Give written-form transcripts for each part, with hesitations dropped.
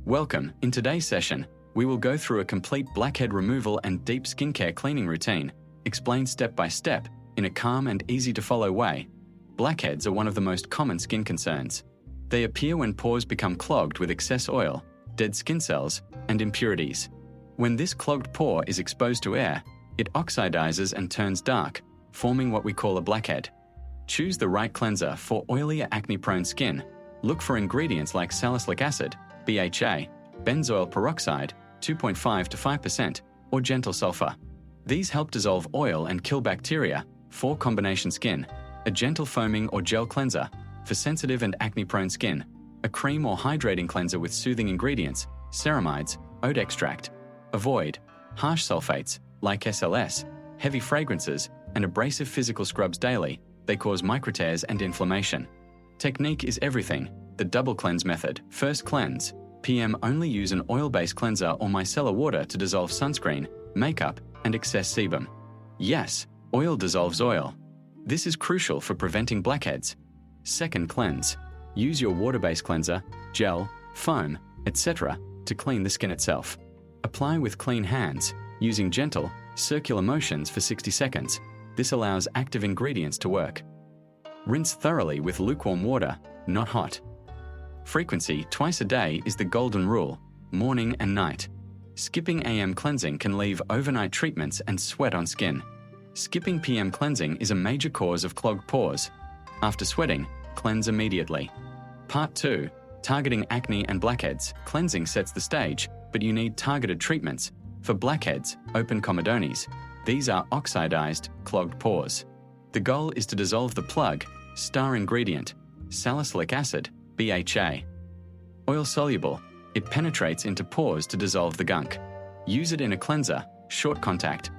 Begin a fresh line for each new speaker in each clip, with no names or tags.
Welcome. In today's session, we will go through a complete blackhead removal and deep skincare cleaning routine, explained step by step in a calm and easy-to-follow way. Blackheads are one of the most common skin concerns. They appear when pores become clogged with excess oil, dead skin cells, and impurities. When this clogged pore is exposed to air, it oxidizes and turns dark, forming what we call a blackhead. Choose the right cleanser for oily or acne-prone skin. Look for ingredients like salicylic acid, BHA, benzoyl peroxide, 2.5 to 5%, or gentle sulfur. These help dissolve oil and kill bacteria. For combination skin, a gentle foaming or gel cleanser. For sensitive and acne-prone skin, a cream or hydrating cleanser with soothing ingredients, ceramides, oat extract. Avoid harsh sulfates like SLS, heavy fragrances, and abrasive physical scrubs daily. They cause microtears and inflammation. Technique is everything. The double cleanse method. First cleanse. PM only use an oil-based cleanser or micellar water to dissolve sunscreen, makeup, and excess sebum. Yes, oil dissolves oil. This is crucial for preventing blackheads. Second cleanse. Use your water-based cleanser, gel, foam, etc. to clean the skin itself. Apply with clean hands, using gentle, circular motions for 60 seconds. This allows active ingredients to work. Rinse thoroughly with lukewarm water, not hot. Frequency twice a day is the golden rule, morning and night. Skipping AM cleansing can leave overnight treatments and sweat on skin. Skipping PM cleansing is a major cause of clogged pores. After sweating, cleanse immediately. Part 2. Targeting acne and blackheads. Cleansing sets the stage, but you need targeted treatments. For blackheads, open comedones. These are oxidized, clogged pores. The goal is to dissolve the plug, star ingredient, salicylic acid, BHA. Oil soluble, it penetrates into pores to dissolve the gunk. Use it in a cleanser, short contact,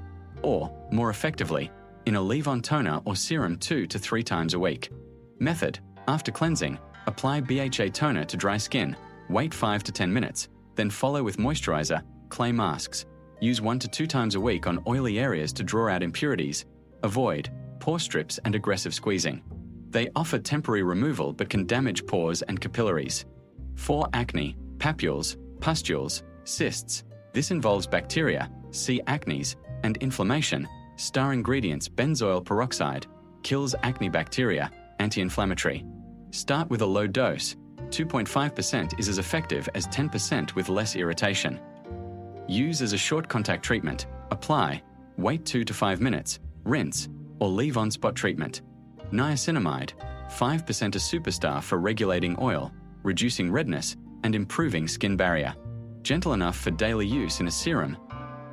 or, more effectively, in a leave-on toner or serum 2 to 3 times a week. Method: after cleansing, apply BHA toner to dry skin, wait 5 to 10 minutes, then follow with moisturizer, clay masks. Use 1 to 2 times a week on oily areas to draw out impurities. Avoid pore strips and aggressive squeezing. They offer temporary removal but can damage pores and capillaries. For acne, papules, pustules, cysts, this involves bacteria, see acnes, and inflammation. Star ingredients benzoyl peroxide kills acne bacteria, anti-inflammatory. Start with a low dose. 2.5% is as effective as 10% with less irritation. Use as a short contact treatment. Apply, wait 2 to 5 minutes, rinse, or leave on spot treatment. Niacinamide, 5% a superstar for regulating oil, reducing redness, and improving skin barrier. Gentle enough for daily use in a serum.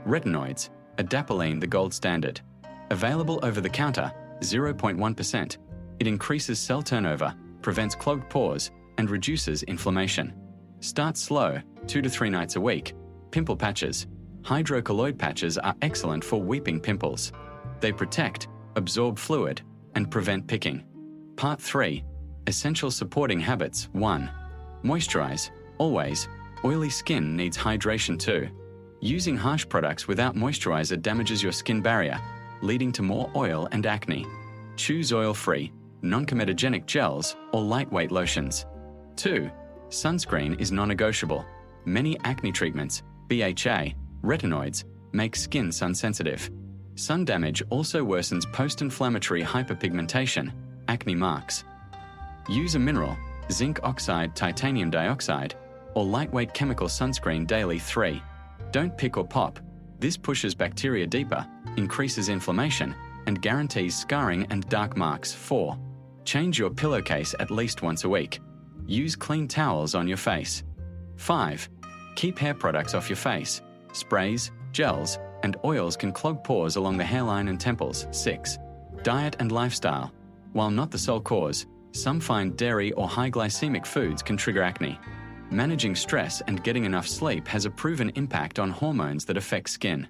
Retinoids, adapalene the gold standard. Available over the counter, 0.1%. It increases cell turnover, prevents clogged pores, and reduces inflammation. Start slow, 2 to 3 nights a week. Pimple patches. Hydrocolloid patches are excellent for weeping pimples. They protect, absorb fluid, and prevent picking. Part 3. Essential supporting habits. 1. Moisturize. Always. Oily skin needs hydration too. Using harsh products without moisturizer damages your skin barrier, leading to more oil and acne. Choose oil-free, non-comedogenic gels or lightweight lotions. 2. Sunscreen is non-negotiable. Many acne treatments, BHA, retinoids, make skin sun-sensitive. Sun damage also worsens post-inflammatory hyperpigmentation, acne marks. Use a mineral, zinc oxide titanium dioxide, or lightweight chemical sunscreen daily. 3. Don't pick or pop. This pushes bacteria deeper, increases inflammation, and guarantees scarring and dark marks. 4. Change your pillowcase at least once a week. Use clean towels on your face. 5. Keep hair products off your face. Sprays, gels, and oils can clog pores along the hairline and temples. 6. Diet and lifestyle. While not the sole cause, some find dairy or high glycemic foods can trigger acne. Managing stress and getting enough sleep has a proven impact on hormones that affect skin.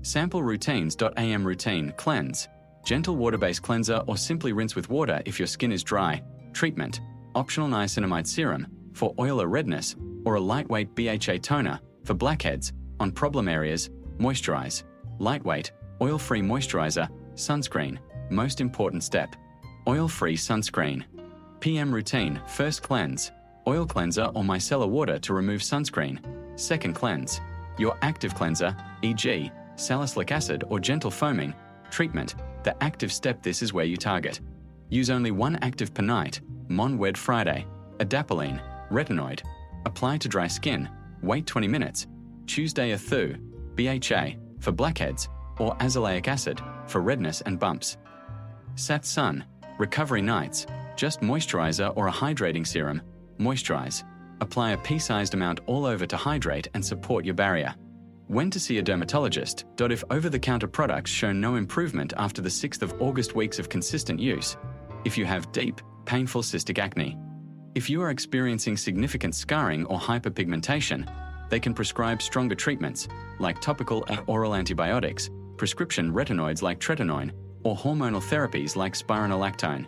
Sample routines. AM routine. Cleanse. Gentle water-based cleanser or simply rinse with water if your skin is dry. Treatment. Optional niacinamide serum for oil or redness, or a lightweight BHA toner for blackheads on problem areas. Moisturize. Lightweight, oil-free moisturizer, sunscreen. Most important step. Oil-free sunscreen. PM routine. First cleanse. Oil cleanser or micellar water to remove sunscreen. Second cleanse. Your active cleanser, e.g., salicylic acid or gentle foaming. Treatment. The active step, this is where you target. Use only one active per night, Mon Wed Friday, adapalene, retinoid. Apply to dry skin. Wait 20 minutes. Tuesday a Thu, BHA, for blackheads, or azelaic acid, for redness and bumps. Sat Sun, recovery nights, just moisturizer or a hydrating serum. Moisturize. Apply a pea-sized amount all over to hydrate and support your barrier. When to see a dermatologist. If over-the-counter products show no improvement after the 6th of August weeks of consistent use. If you have deep, painful cystic acne. If you are experiencing significant scarring or hyperpigmentation, they can prescribe stronger treatments, like topical and oral antibiotics, prescription retinoids like tretinoin, or hormonal therapies like spironolactone.